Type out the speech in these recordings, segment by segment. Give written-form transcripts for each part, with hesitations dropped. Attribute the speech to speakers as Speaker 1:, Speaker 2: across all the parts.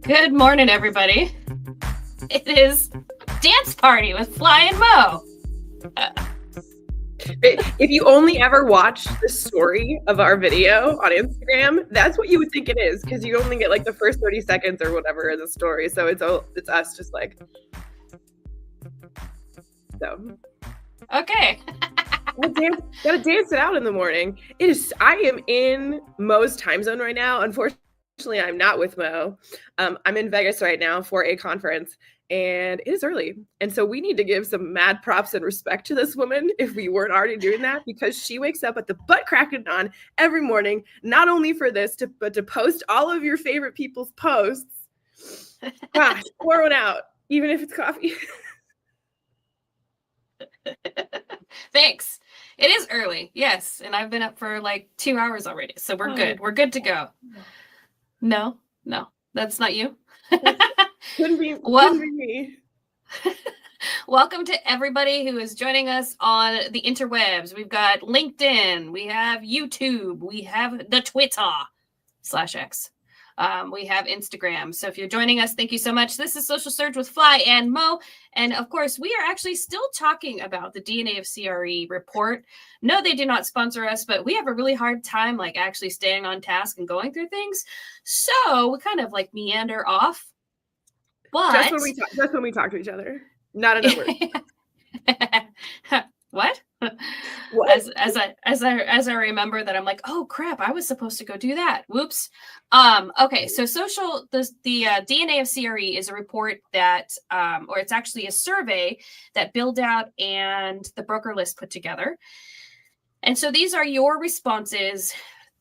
Speaker 1: Good morning, everybody. It is Dance Party with Fly and Mo.
Speaker 2: If you only ever watch the story of our video on Instagram, that's what you would think it is, because you only get like the first 30 seconds or whatever in the story. So it's us just like so.
Speaker 1: Okay.
Speaker 2: Gotta dance it out in the morning. I am in Mo's time zone right now. Unfortunately, I'm not with Mo. I'm in Vegas right now for a conference, and it is early. And so we need to give some mad props and respect to this woman if we weren't already doing that, because she wakes up at the butt cracking on every morning, not only for this, but to post all of your favorite people's posts. Gosh, pour one out, even if it's coffee.
Speaker 1: Thanks. It is early, yes. And I've been up for like 2 hours already. So we're good. We're good to go. No, that's not you.
Speaker 2: Couldn't be me.
Speaker 1: Welcome to everybody who is joining us on the interwebs. We've got LinkedIn, we have YouTube, we have the Twitter/X. We have Instagram. So if you're joining us, thank you so much. This is Social Surge with Fly and Mo. And of course, we are actually still talking about the DNA of CRE report. No, they do not sponsor us, but we have a really hard time like actually staying on task and going through things. So we kind of like meander off. But
Speaker 2: just when we talk to each other. Not another word.
Speaker 1: What?
Speaker 2: What?
Speaker 1: As I remember that, I'm like, oh crap, I was supposed to go do that. Whoops. Okay, so the DNA of CRE is a report that, or it's actually a survey that Build Out and the Broker List put together. And so these are your responses.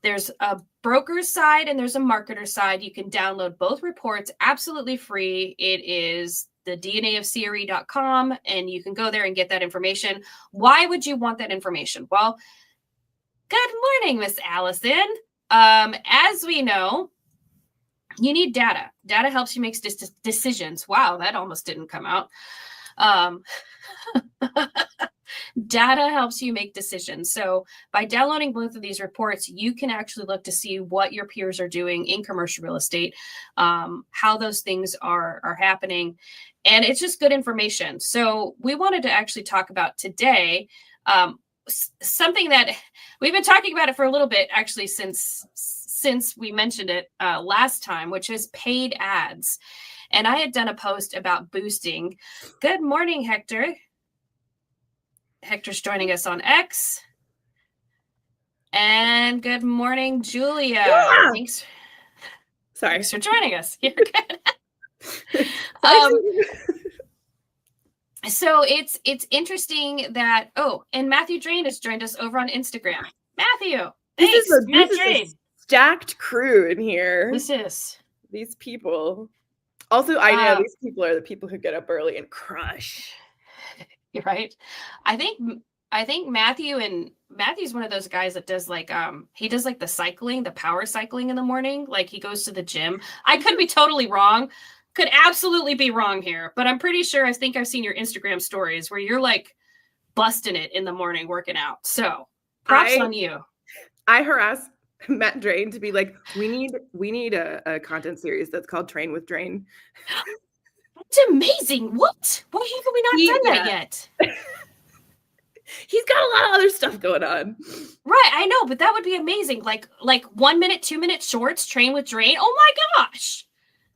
Speaker 1: There's a broker's side and there's a marketer side. You can download both reports absolutely free. It is the DNAofCRE.com, and you can go there and get that information. Why would you want that information? Well, good morning, Miss Allison. As we know, you need data. Data helps you make decisions. Wow, that almost didn't come out. Data helps you make decisions. So by downloading both of these reports, you can actually look to see what your peers are doing in commercial real estate, how those things are happening. And it's just good information. So we wanted to actually talk about today something that we've been talking about it for a little bit, actually, since we mentioned it last time, which is paid ads. And I had done a post about boosting. Good morning, Hector. Hector's joining us on X. And good morning, Julia.
Speaker 2: Yeah.
Speaker 1: Thanks
Speaker 2: for
Speaker 1: joining us. You're good. So it's interesting that, and Matthew Drain has joined us over on Instagram. Matthew, thanks.
Speaker 2: This is a stacked crew in here. These people. Also, I know these people are the people who get up early and crush.
Speaker 1: You're right. I think Matthew's one of those guys that does like he does like the power cycling in the morning. Like he goes to the gym. I could be totally wrong. Could absolutely be wrong here, but I'm pretty sure. I think I've seen your Instagram stories where you're like busting it in the morning working out. So props on you.
Speaker 2: I harass Matt Drain to be like, we need a content series that's called Train with Drain.
Speaker 1: That's amazing. What? Why have we not done that yet?
Speaker 2: He's got a lot of other stuff going on.
Speaker 1: Right, I know, but that would be amazing. Like 1 minute, 2 minute shorts, Train with Drain. Oh my gosh.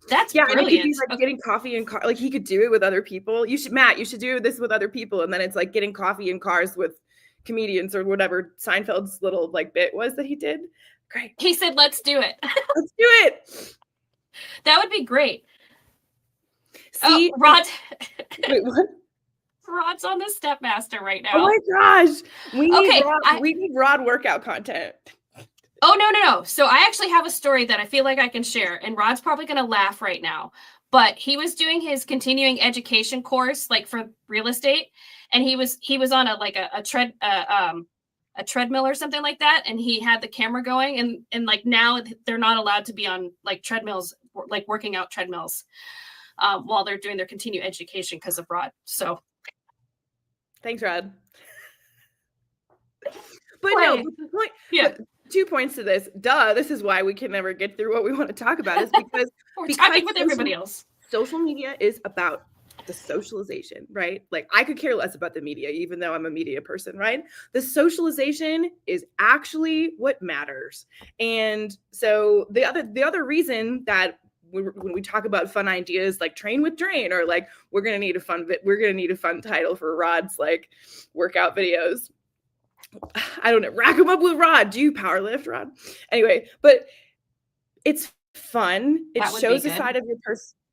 Speaker 1: That's brilliant.
Speaker 2: And it could be like getting coffee in car. Like he could do it with other people. You should do this with other people. And then it's like getting coffee in cars with comedians or whatever Seinfeld's little like bit was that he did. Great.
Speaker 1: He said, let's do it.
Speaker 2: Let's do it.
Speaker 1: That would be great.
Speaker 2: See,
Speaker 1: Rod.
Speaker 2: Wait, what?
Speaker 1: Rod's on the Stepmaster right now.
Speaker 2: Oh my gosh. We need Rod workout content.
Speaker 1: Oh, no. So I actually have a story that I feel like I can share, and Rod's probably going to laugh right now. But he was doing his continuing education course, like for real estate, and he was on a treadmill or something like that, and he had the camera going, and like now they're not allowed to be on like treadmills, like working out treadmills, while they're doing their continuing education because of Rod. So
Speaker 2: thanks, Rod. But no, the point.
Speaker 1: Yeah.
Speaker 2: 2 points to this. Duh, this is why we can never get through what we want to talk about, is because
Speaker 1: we're talking with everybody else.
Speaker 2: Social media is about the socialization, right? Like, I could care less about the media, even though I'm a media person, right? The socialization is actually what matters. And so the other reason that when we talk about fun ideas like train with drain, or like we're gonna need a fun title for Rod's like workout videos. I don't know, rack them up with Rod. Do you power lift, Rod? Anyway, but it's fun. It shows a side of your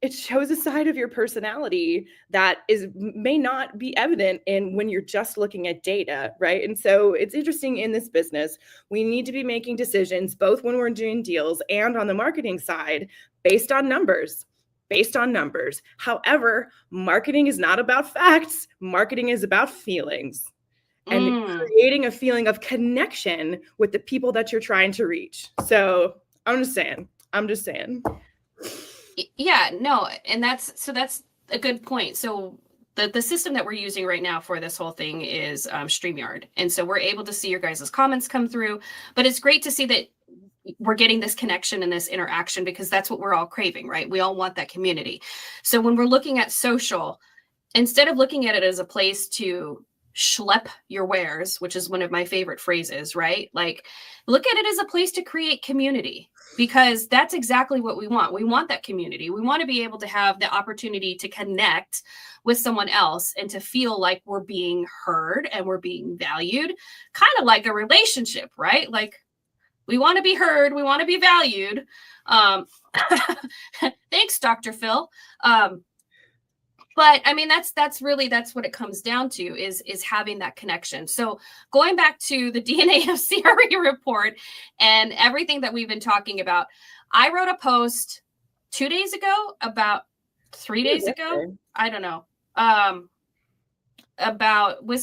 Speaker 2: it shows a side of your personality that may not be evident in when you're just looking at data, right? And so it's interesting in this business, we need to be making decisions both when we're doing deals and on the marketing side based on numbers. However, marketing is not about facts. Marketing is about feelings and creating a feeling of connection with the people that you're trying to reach. So I'm just saying.
Speaker 1: Yeah, no, and that's a good point. So the system that we're using right now for this whole thing is StreamYard. And so we're able to see your guys' comments come through, but it's great to see that we're getting this connection and this interaction, because that's what we're all craving, right? We all want that community. So when we're looking at social, instead of looking at it as a place to schlep your wares, which is one of my favorite phrases, right? Like, look at it as a place to create community, because that's exactly what we want. We want that community. We want to be able to have the opportunity to connect with someone else and to feel like we're being heard and we're being valued, kind of like a relationship, right? Like, we want to be heard. We want to be valued. Thanks, Dr. Phil. But I mean, that's what it comes down to is having that connection. So going back to the DNA of CRE report and everything that we've been talking about, I wrote a post 2 days ago, about 3 days ago. I don't know. Are we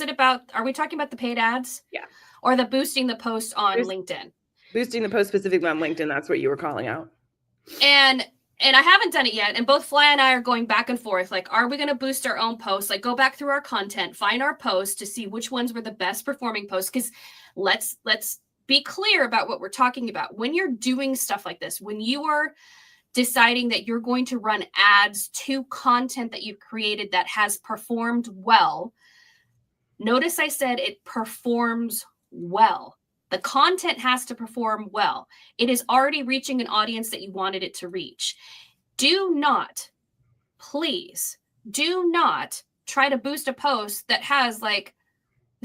Speaker 1: talking about the paid ads?
Speaker 2: Yeah.
Speaker 1: Or the boosting the post on LinkedIn?
Speaker 2: Boosting the post specifically on LinkedIn. That's what you were calling out.
Speaker 1: And I haven't done it yet. And both Fly and I are going back and forth. Like, are we going to boost our own posts? Like, go back through our content, find our posts to see which ones were the best performing posts. Because let's be clear about what we're talking about. When you're doing stuff like this, when you are deciding that you're going to run ads to content that you've created that has performed well, notice I said it performs well. The content has to perform well. It is already reaching an audience that you wanted it to reach. Please do not try to boost a post that has like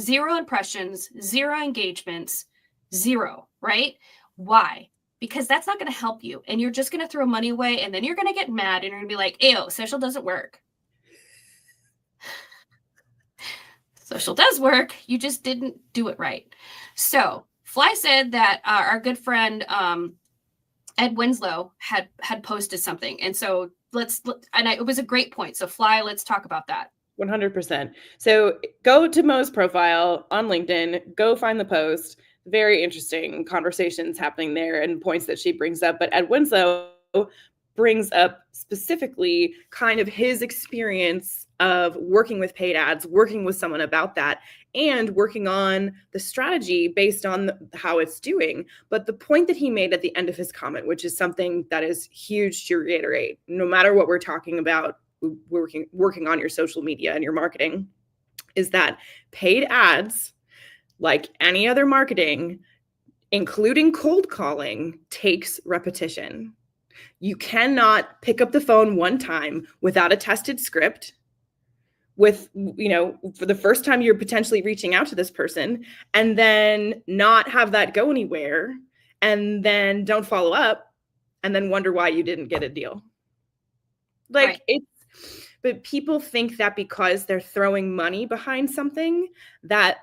Speaker 1: 0 impressions, 0 engagements, 0, right? Why? Because that's not going to help you. And you're just going to throw money away, and then you're going to get mad and you're going to be like, ew, social doesn't work. Social does work. You just didn't do it right. So Fly said that our good friend Ed Winslow had posted something, and so it was a great point. So Fly, let's talk about that.
Speaker 2: 100%. So go to Mo's profile on LinkedIn, go find the post. Very interesting conversations happening there and points that she brings up. But Ed Winslow brings up specifically kind of his experience of working with paid ads, working with someone about that, and working on the strategy based on how it's doing. But the point that he made at the end of his comment, which is something that is huge to reiterate, no matter what we're talking about, working on your social media and your marketing, is that paid ads, like any other marketing, including cold calling, takes repetition. You cannot pick up the phone one time without a tested script, with, for the first time you're potentially reaching out to this person, and then not have that go anywhere, and then don't follow up, and then wonder why you didn't get a deal. Like, right. But people think that because they're throwing money behind something, that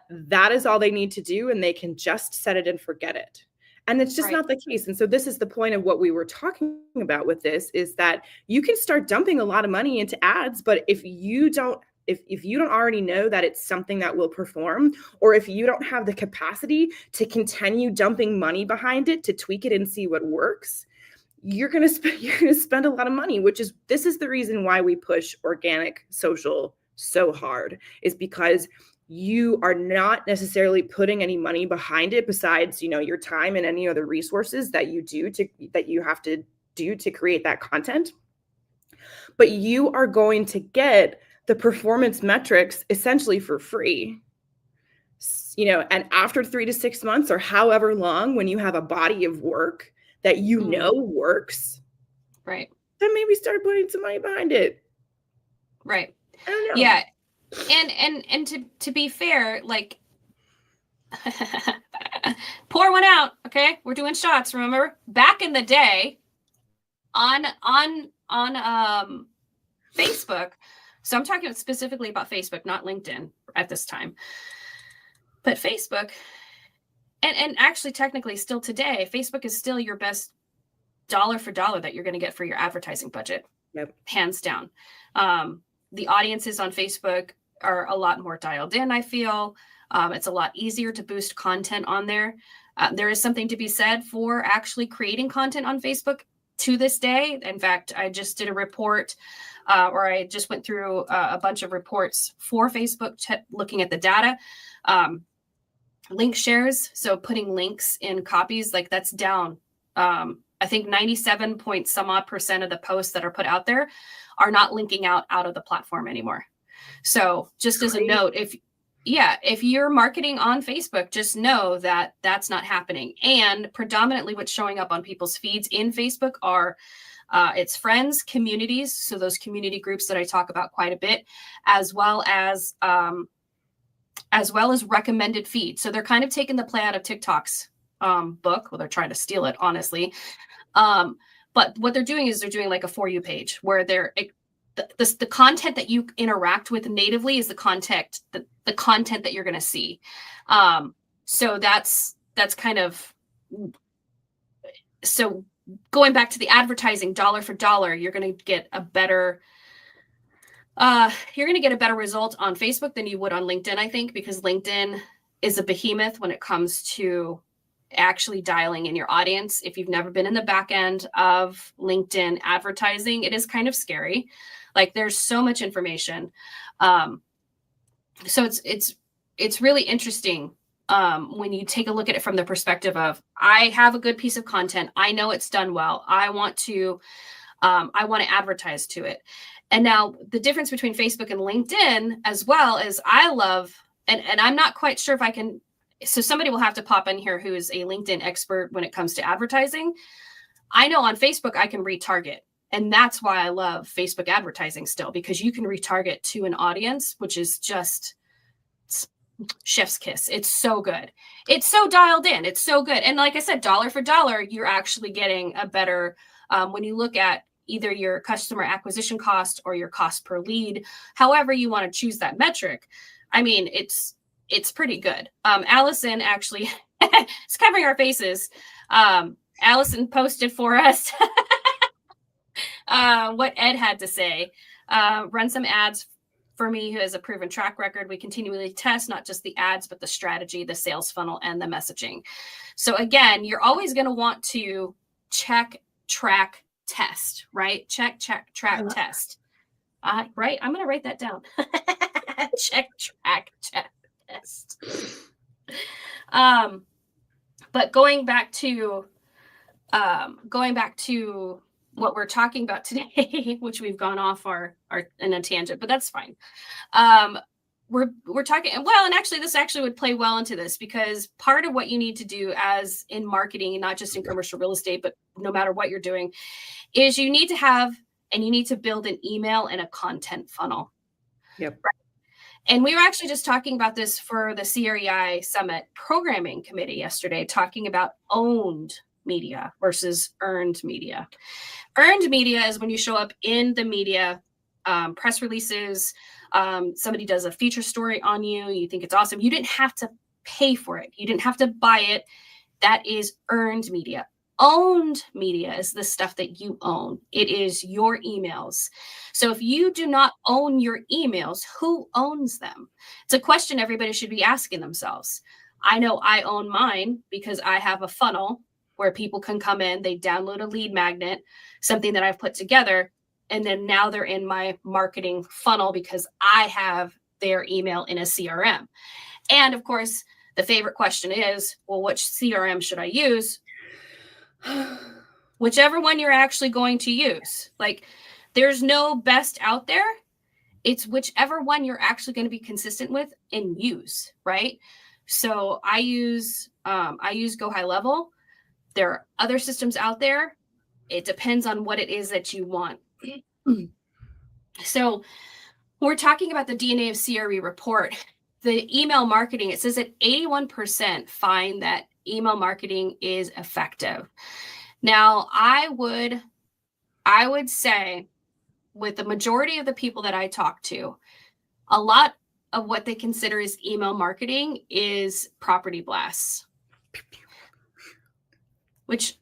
Speaker 2: is all they need to do, and they can just set it and forget it. And it's just not the case. And so this is the point of what we were talking about with this, is that you can start dumping a lot of money into ads, but if you don't already know that it's something that will perform, or if you don't have the capacity to continue dumping money behind it to tweak it and see what works, you're going to spend a lot of money, this is the reason why we push organic social so hard, is because you are not necessarily putting any money behind it besides, your time and any other resources that you have to do to create that content. But you are going to get the performance metrics essentially for free. And after 3 to 6 months or however long, when you have a body of work that works,
Speaker 1: right,
Speaker 2: then maybe start putting some money behind it.
Speaker 1: Right.
Speaker 2: I don't know.
Speaker 1: Yeah. And to be fair, like pour one out, okay? We're doing shots, remember? Back in the day on Facebook. So I'm talking specifically about Facebook, not LinkedIn at this time. But Facebook, and actually technically still today, Facebook is still your best dollar for dollar that you're going to get for your advertising budget.
Speaker 2: Yep.
Speaker 1: Hands down. The audiences on Facebook are a lot more dialed in, I feel. It's a lot easier to boost content on there. There is something to be said for actually creating content on Facebook to this day. In fact, I just did a report, or I just went through a bunch of reports for Facebook looking at the data. Link shares, so putting links in copies, like that's down. I think 97 point some odd % of the posts that are put out there are not linking out of the platform anymore. So just as a note, if you're marketing on Facebook, just know that that's not happening. And predominantly what's showing up on people's feeds in Facebook are it's friends, communities. So those community groups that I talk about quite a bit, as well as recommended feeds. So they're kind of taking the play out of TikTok's book. Well, they're trying to steal it, honestly. But what they're doing is they're doing like a For You page where the content that you interact with natively is the content that you're going to see. So that's kind of, so going back to the advertising dollar for dollar, you're going to get a better result on Facebook than you would on LinkedIn, I think, because LinkedIn is a behemoth when it comes to actually dialing in your audience. If you've never been in the back end of LinkedIn advertising, it is kind of scary. Like there's so much information. So it's really interesting when you take a look at it from the perspective of, I have a good piece of content. I know it's done well. I want to advertise to it. And now the difference between Facebook and LinkedIn as well is I love, and I'm not quite sure if I can, so somebody will have to pop in here who is a LinkedIn expert when it comes to advertising. I know on Facebook I can retarget. And that's why I love Facebook advertising still, because you can retarget to an audience, which is just chef's kiss. It's so good. It's so dialed in. It's so good. And like I said, dollar for dollar, you're actually getting a better, when you look at either your customer acquisition cost or your cost per lead, however you want to choose that metric. I mean, it's pretty good. Allison actually is covering our faces. Allison posted for us what Ed had to say. Run some ads for me who has a proven track record. We continually test not just the ads, but the strategy, the sales funnel, and the messaging. So again, you're always going to want to check, track, test, right? Check, track, test. Right? I'm going to write that down. Check, track, test. But going back to what we're talking about today, which we've gone off in a tangent, but that's fine. We're talking, well, and actually this actually would play well into this, because part of what you need to do as in marketing, not just in commercial real estate, but no matter what you're doing, is you need to build an email and a content funnel.
Speaker 2: Yep.
Speaker 1: Right? And we were actually just talking about this for the CREI Summit Programming Committee yesterday, talking about owned media versus earned media. Earned media is when you show up in the media, press releases, somebody does a feature story on you, you think it's awesome. You didn't have to pay for it. You didn't have to buy it. That is earned media. Owned media is the stuff that you own. It is your emails. So if you do not own your emails, who owns them? It's a question everybody should be asking themselves. I know I own mine because I have a funnel where people can come in, they download a lead magnet, something that I've put together, and then now they're in my marketing funnel because I have their email in a CRM. And of course, the favorite question is, well, which CRM should I use? Whichever one you're actually going to use. Like, there's no best out there. It's whichever one you're actually going to be consistent with and use, right? So I use Go High Level. There are other systems out there. It depends on what it is that you want. So we're talking about the DNA of CRE report. The email marketing, it says that 81% find that email marketing is effective. Now, I would say with the majority of the people that I talk to, a lot of what they consider as email marketing is property blasts, which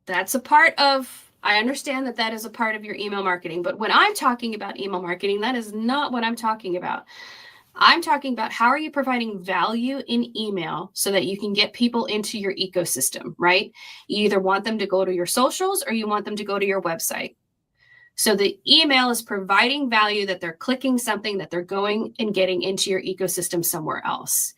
Speaker 1: that's a part of, I understand that that is a part of your email marketing. But when I'm talking about email marketing, that is not what I'm talking about. I'm talking about how are you providing value in email so that you can get people into your ecosystem, right? You either want them to go to your socials or you want them to go to your website. So the email is providing value that they're clicking something, that they're going and getting into your ecosystem somewhere else.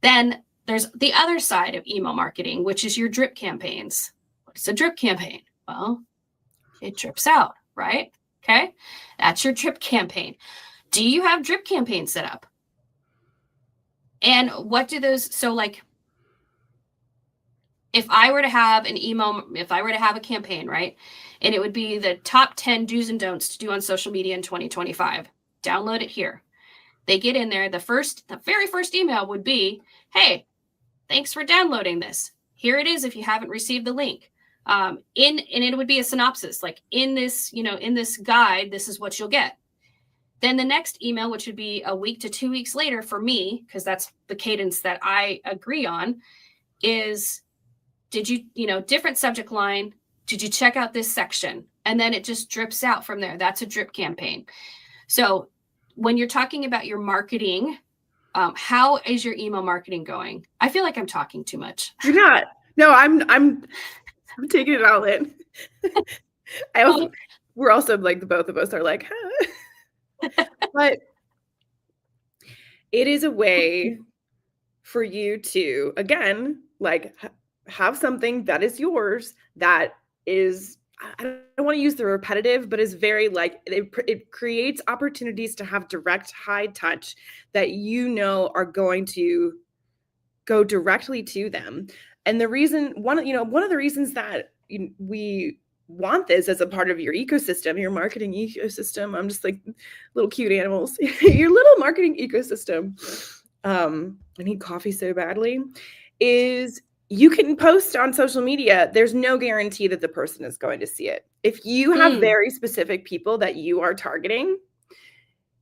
Speaker 1: Then there's the other side of email marketing, which is your drip campaigns. What's a drip campaign? Well, it drips out, right? Okay, that's your drip campaign. Do you have drip campaigns set up? And what do those, so like, if I were to have an email, if I were to have a campaign, right? And it would be the top 10 do's and don'ts to do on social media in 2025. Download it here. They get in there. The very first email would be, hey, thanks for downloading this. Here it is if you haven't received the link. And it would be a synopsis, like in this, in this guide, this is what you'll get. Then the next email, which would be a week to 2 weeks later for me, because that's the cadence that I agree on, is did you, different subject line, did you check out this section? And then it just drips out from there. That's a drip campaign. So when you're talking about your marketing, how is your email marketing going? I feel like I'm talking too much.
Speaker 2: You're not. No, I'm taking it all in. We're also like, the both of us are like, huh. But it is a way for you to, again, like have something that is yours that is, I don't want to use the repetitive, but is very like, it creates opportunities to have direct high touch that are going to go directly to them. And the reason, one of the reasons that we want this as a part of your ecosystem, your marketing ecosystem, I'm just like little cute animals, your little marketing ecosystem, I need coffee so badly, is you can post on social media. There's no guarantee that the person is going to see it. If you have very specific people that you are targeting,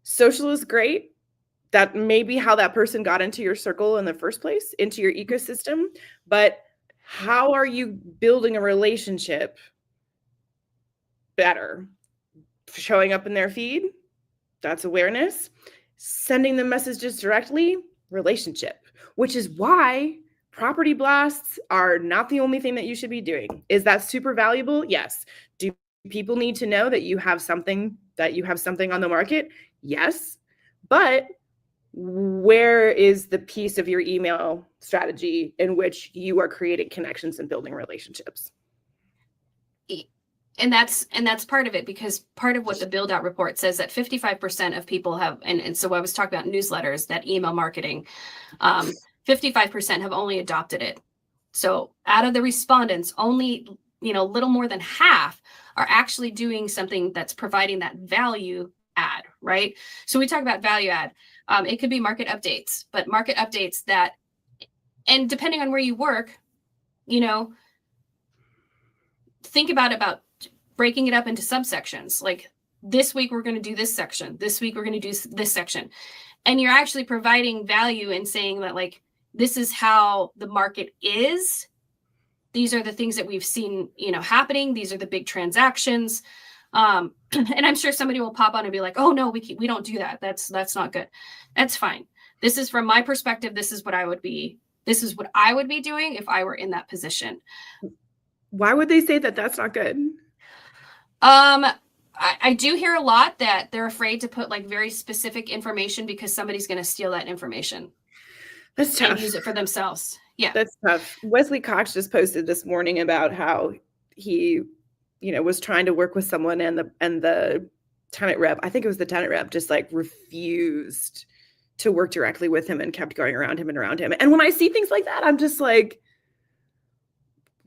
Speaker 2: social is great. That may be how that person got into your circle in the first place, into your ecosystem. But how are you building a relationship better? Showing up in their feed, that's awareness. Sending them messages directly, relationship, which is why property blasts are not the only thing that you should be doing. Is that super valuable? Yes. Do people need to know that you have something on the market? Yes. But where is the piece of your email strategy in which you are creating connections and building relationships?
Speaker 1: And that's part of it, because part of what the build out report says that 55% of people have, and so I was talking about newsletters, that email marketing, 55% have only adopted it. So out of the respondents, only, little more than half are actually doing something that's providing that value add, right? So we talk about value add. It could be market updates, but market updates that, and depending on where you work, think about breaking it up into subsections. Like this week, we're going to do this section. This week, we're going to do this section. And you're actually providing value in saying that, like, this is how the market is. These are the things that we've seen, happening. These are the big transactions. And I'm sure somebody will pop on and be like, oh no, we don't do that. That's not good. That's fine. This is from my perspective. This is what I would be doing if I were in that position.
Speaker 2: Why would they say that that's not good?
Speaker 1: I do hear a lot that they're afraid to put like very specific information because somebody's going to steal that information.
Speaker 2: That's tough.
Speaker 1: And use it for themselves. Yeah.
Speaker 2: That's tough. Wesley Cox just posted this morning about how he, was trying to work with someone and the tenant rep, I think it was the tenant rep, just like refused to work directly with him and kept going around him and around him. And when I see things like that, I'm just like,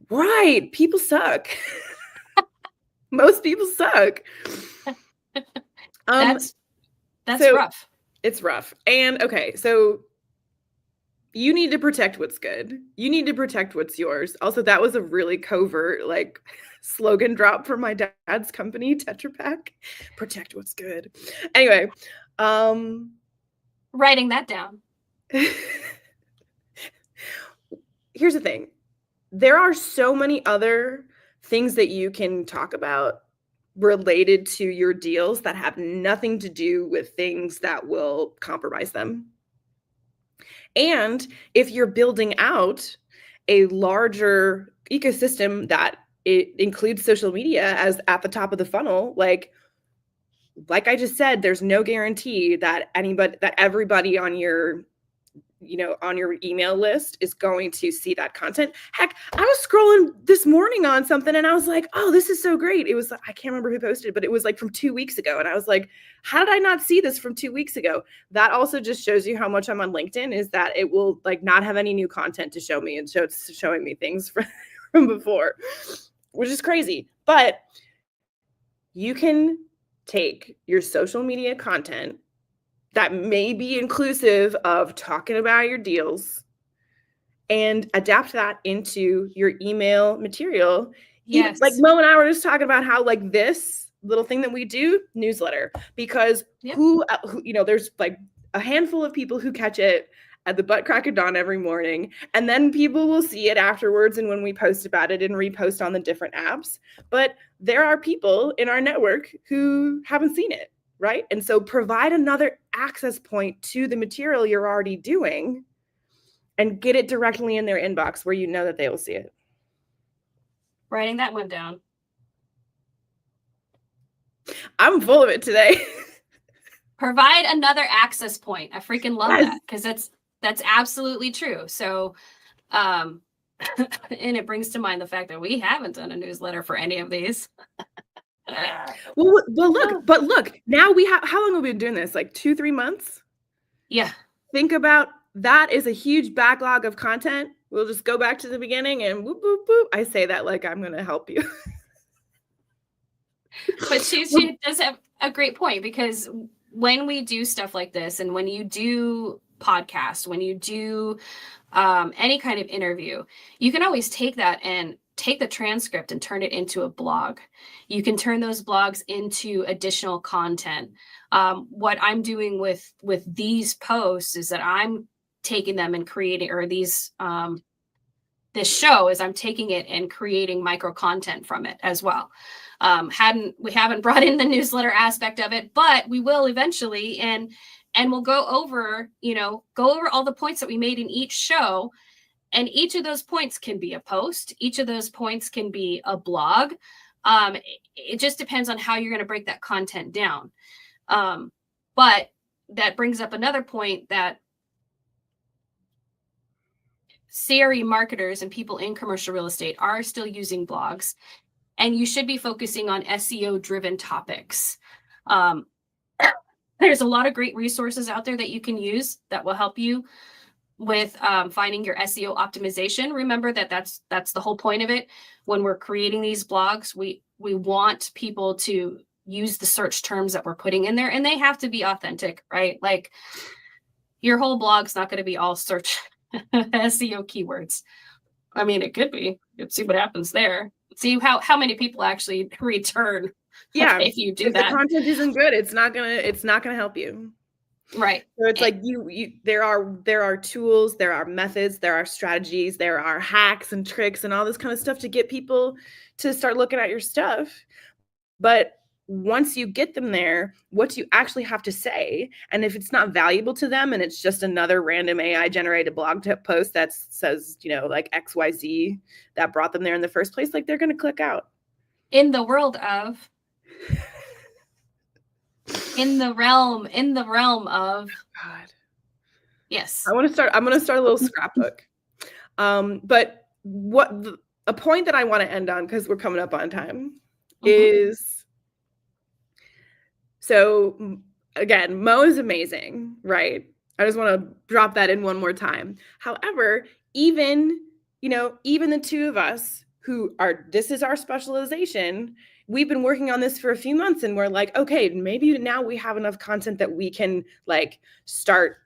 Speaker 2: right, people suck. Most people suck.
Speaker 1: That's rough.
Speaker 2: It's rough. And okay, so you need to protect what's good. You need to protect what's yours. Also, that was a really covert like slogan drop for my dad's company, Tetra Pak. Protect what's good. Anyway,
Speaker 1: writing that down.
Speaker 2: Here's the thing. There are so many other things that you can talk about related to your deals that have nothing to do with things that will compromise them. And if you're building out a larger ecosystem that it includes social media as at the top of the funnel, like I just said, there's no guarantee that everybody on your email list is going to see that content. Heck, I was scrolling this morning on something and I was like, oh, this is so great. It was, I can't remember who posted it, but it was like from 2 weeks ago. And I was like, how did I not see this from 2 weeks ago? That also just shows you how much I'm on LinkedIn, is that it will like not have any new content to show me, and it's showing me things from before, which is crazy. But you can take your social media content that may be inclusive of talking about your deals and adapt that into your email material.
Speaker 1: Yes.
Speaker 2: Like Mo and I were just talking about how like this little thing that we do, newsletter, because who there's like a handful of people who catch it at the butt crack of dawn every morning. And then people will see it afterwards and when we post about it and repost on the different apps. But there are people in our network who haven't seen it. Right. And so provide another access point to the material you're already doing and get it directly in their inbox where you know that they will see it.
Speaker 1: Writing that one down.
Speaker 2: I'm full of it today.
Speaker 1: Provide another access point. I freaking love that, because that's absolutely true. So, and it brings to mind the fact that we haven't done a newsletter for any of these.
Speaker 2: Well, look, now we have, how long have we been doing this? Like 2-3 months?
Speaker 1: Yeah.
Speaker 2: Think about that is a huge backlog of content. We'll just go back to the beginning and whoop, whoop, whoop. I say that like I'm going to help you.
Speaker 1: But she does have a great point, because when we do stuff like this, and when you do podcast, when you do any kind of interview, you can always take that and take the transcript and turn it into a blog. You can turn those blogs into additional content. What I'm doing with these posts is that I'm taking them and creating, or these this show is I'm taking it and creating micro content from it as well. We haven't brought in the newsletter aspect of it, but we will eventually, and we'll go over all the points that we made in each show. And each of those points can be a post. Each of those points can be a blog. It just depends on how you're going to break that content down. But that brings up another point, that CRE marketers and people in commercial real estate are still using blogs, and you should be focusing on SEO driven topics. There's a lot of great resources out there that you can use that will help you with finding your SEO optimization. Remember that that's the whole point of it. When we're creating these blogs, we want people to use the search terms that we're putting in there, and they have to be authentic, right? Like your whole blog's not going to be all search SEO keywords. I mean, it could be. You'd see what happens there. See how many people actually return.
Speaker 2: Yeah,
Speaker 1: if you do that.
Speaker 2: The content isn't good, it's not gonna help you.
Speaker 1: Right.
Speaker 2: So it's like there are tools, there are methods, there are strategies, there are hacks and tricks and all this kind of stuff to get people to start looking at your stuff. But once you get them there, what do you actually have to say? And if it's not valuable to them and it's just another random AI generated blog post that says, like XYZ that brought them there in the first place, like they're going to click out.
Speaker 1: In the world of in the realm of
Speaker 2: God.
Speaker 1: yes.
Speaker 2: I'm gonna start a little scrapbook. But a point that I want to end on, because we're coming up on time, is so again, Mo is amazing, right? I just want to drop that in one more time. However, even the two of us this is our specialization. We've been working on this for a few months and we're like, okay, maybe now we have enough content that we can like start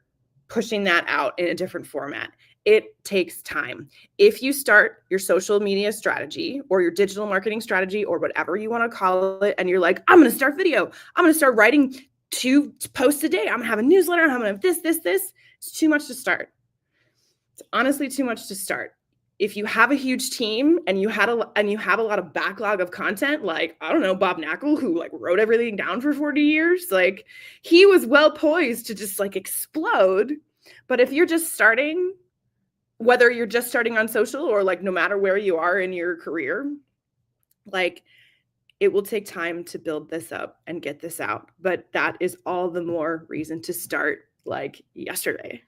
Speaker 2: pushing that out in a different format. It takes time. If you start your social media strategy or your digital marketing strategy or whatever you want to call it, and you're like, I'm going to start video, I'm going to start writing 2 posts a day, I'm going to have a newsletter, I'm going to have this, it's too much to start. It's honestly too much to start. If you have a huge team and you have a lot of backlog of content, like, I don't know, Bob Knackel, who like wrote everything down for 40 years, like he was well poised to just like explode. But if you're just starting, whether you're just starting on social or like no matter where you are in your career, like it will take time to build this up and get this out. But that is all the more reason to start like yesterday.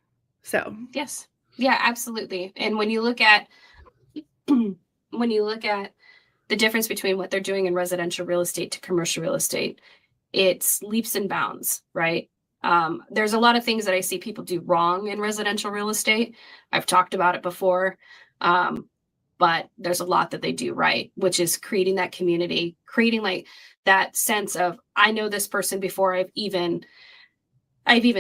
Speaker 2: So
Speaker 1: yes. Yeah, absolutely. And when you look at the difference between what they're doing in residential real estate to commercial real estate, it's leaps and bounds, right? There's a lot of things that I see people do wrong in residential real estate. I've talked about it before, but there's a lot that they do right, which is creating that community, creating like that sense of, I know this person before I've even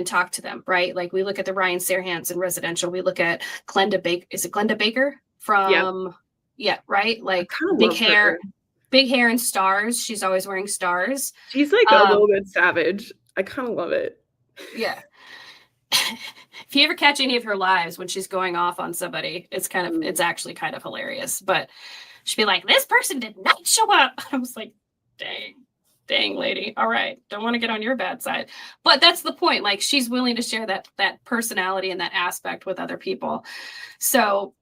Speaker 1: talked to them, right? Like we look at the Ryan Serhants in residential. We look at Glenda Baker. Is it Glenda Baker from? Yeah, right. Like big hair and stars. She's always wearing stars.
Speaker 2: She's like a little bit savage. I kind of love it.
Speaker 1: Yeah. If you ever catch any of her lives when she's going off on somebody, it's actually kind of hilarious. But she'd be like, "This person did not show up." I was like, dang lady. All right. Don't want to get on your bad side. But that's the point. Like she's willing to share that personality and that aspect with other people. So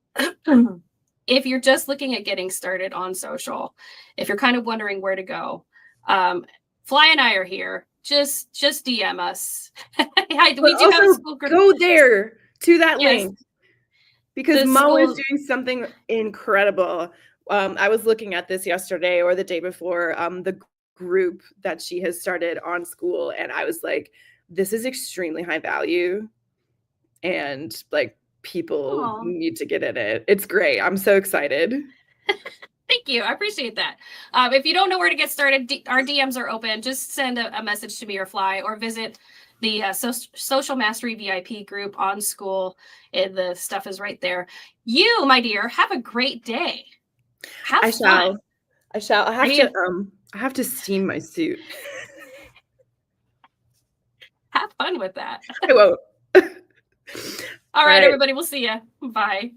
Speaker 1: if you're just looking at getting started on social, if you're kind of wondering where to go, Fly and I are here. Just DM us. We do have a school group.
Speaker 2: Go there to that link because Mo is doing something incredible. I was looking at this yesterday or the day before, the group that she has started on School, and I was like, this is extremely high value and like people need to get in it. It's great. I'm so excited.
Speaker 1: Thank you. I appreciate that. If you don't know where to get started, our DMs are open. Just send a message to me or Fly, or visit the Social Mastery VIP group on School. The stuff is right there. You, my dear, have a great day. I shall.
Speaker 2: I have to steam my suit.
Speaker 1: Have fun with that.
Speaker 2: I won't.
Speaker 1: All right, everybody. We'll see you. Bye.